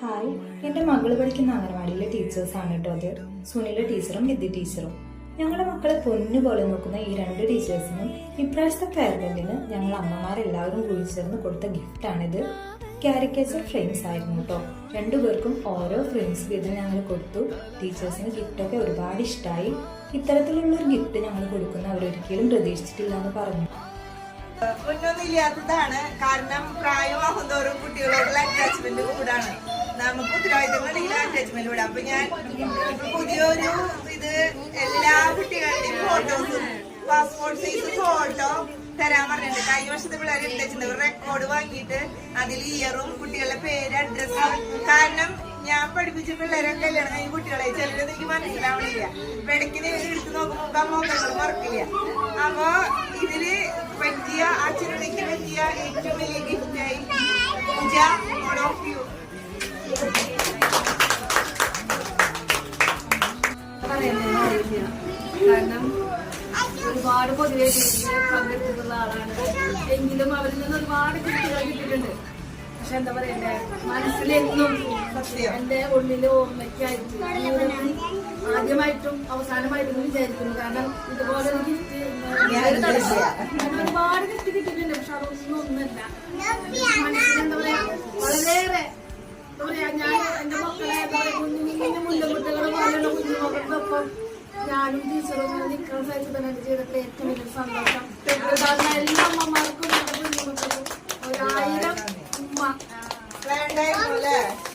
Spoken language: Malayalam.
ഹായ്, എൻ്റെ മകൾ പഠിക്കുന്ന അംഗനവാടിയിലെ ടീച്ചേഴ്സാണ് കേട്ടോ അത്. സുനില ടീച്ചറും വിദ്യ ടീച്ചറും. ഞങ്ങളുടെ മക്കളെ പൊന്നുപോലെ നോക്കുന്ന ഈ രണ്ട് ടീച്ചേഴ്സിനും ഇപ്രാവശ്യത്തെ ഫെയർവെല്ലിന് ഞങ്ങൾ അമ്മമാരെല്ലാവരും കൂടി ചേർന്ന് കൊടുത്ത ഗിഫ്റ്റാണിത്. കാരിക്കേച്ചർ ഫ്രെയിംസ് ആയിരുന്നു കേട്ടോ. രണ്ടുപേർക്കും ഓരോ ഫ്രെയിംസ് വീതം ഞങ്ങൾ കൊടുത്തു. ടീച്ചേഴ്സിന് ഗിഫ്റ്റൊക്കെ ഒരുപാട് ഇഷ്ടമായി. ഇത്തരത്തിലുള്ളൊരു ഗിഫ്റ്റ് ഞങ്ങൾ കൊടുക്കുന്ന അവരൊരിക്കലും പ്രതീക്ഷിച്ചിട്ടില്ല എന്ന് പറഞ്ഞു. മുന്നൊന്നുമില്ലാത്തതാണ്. കാരണം പ്രായമാകും തോറും കുട്ടികളോടുള്ള അറ്റാച്ച്മെന്റ് കൂടാണ്. നമുക്ക് ഉത്തരവാദിത്തങ്ങളില്ല അറ്റാച്ച്മെന്റ് കൂടെ. അപ്പൊ ഞാൻ പുതിയൊരു ഇത് എല്ലാ കുട്ടികളുടെയും ഫോട്ടോസും പാസ്പോർട്ട് സൈസ് ഫോട്ടോ തരാൻ പറഞ്ഞിട്ടുണ്ട്. കഴിഞ്ഞ വർഷത്തെ പിള്ളേർ എടുത്തിട്ടുണ്ട്. റെക്കോർഡ് വാങ്ങിയിട്ട് അതിൽ ഇയറും കുട്ടികളുടെ പേര് അഡ്രസ്സ്. കാരണം ഞാൻ പഠിപ്പിച്ച പിള്ളേരെ കല്യാണം കഴിഞ്ഞ കുട്ടികളെ ചിലരൊന്നും എനിക്ക് മനസ്സിലാവണില്ല. ഇടയ്ക്ക് എടുത്ത് നോക്കുമ്പോ ആ മുഖങ്ങൾ മറക്കില്ല. അപ്പൊ ഇതില് പറ്റിയ അച്ഛനോടേക്ക് പറ്റിയ ഏറ്റവും വലിയ ഗിഫ്റ്റായി പൂജ ഓഫ് യു. കാരണം ഒരുപാട് പൊതുവെ പങ്കെടുത്തിട്ടുള്ള ആളാണ്. എങ്കിലും അവരിൽ നിന്ന് ഒരുപാട് ഗിഫ്റ്റുകൾ കിട്ടിയിട്ടുണ്ട്. പക്ഷെ എന്താ പറയണ്ടേ, മനസ്സിലെന്നും എന്റെ ഉള്ളിൽ ഓർമ്മയ്ക്കായിട്ട് ആദ്യമായിട്ടും അവസാനമായിട്ടും വിചാരിക്കുന്നു. കാരണം ഇതുപോലെ ഒരു ഗിഫ്റ്റ് ഒരുപാട് ഗിഫ്റ്റ് കിട്ടിയിട്ടുണ്ട്. പക്ഷെ അതൊന്നും ഒന്നല്ല. മനസ്സിലെന്താ പറയാ, വളരെയേറെ എന്താ പറയാ, ഞാൻ എന്റെ മക്കളെ എന്താ പറയാ കുഞ്ഞു മുല്ലമുട്ടകളെ പോലെയുള്ള കുഞ്ഞുമക്കൾക്കൊപ്പം ഞാനും ടീച്ചറും നിൽക്കുന്ന സ്ഥലത്ത് തന്നെ എന്റെ ജീവിതത്തിലെ ഏറ്റവും വലിയ സന്തോഷം. എല്ലാ അമ്മമാർക്കും എന്റെ കുഞ്ഞുമക്കൾക്കും 1000 ഉമ്മ.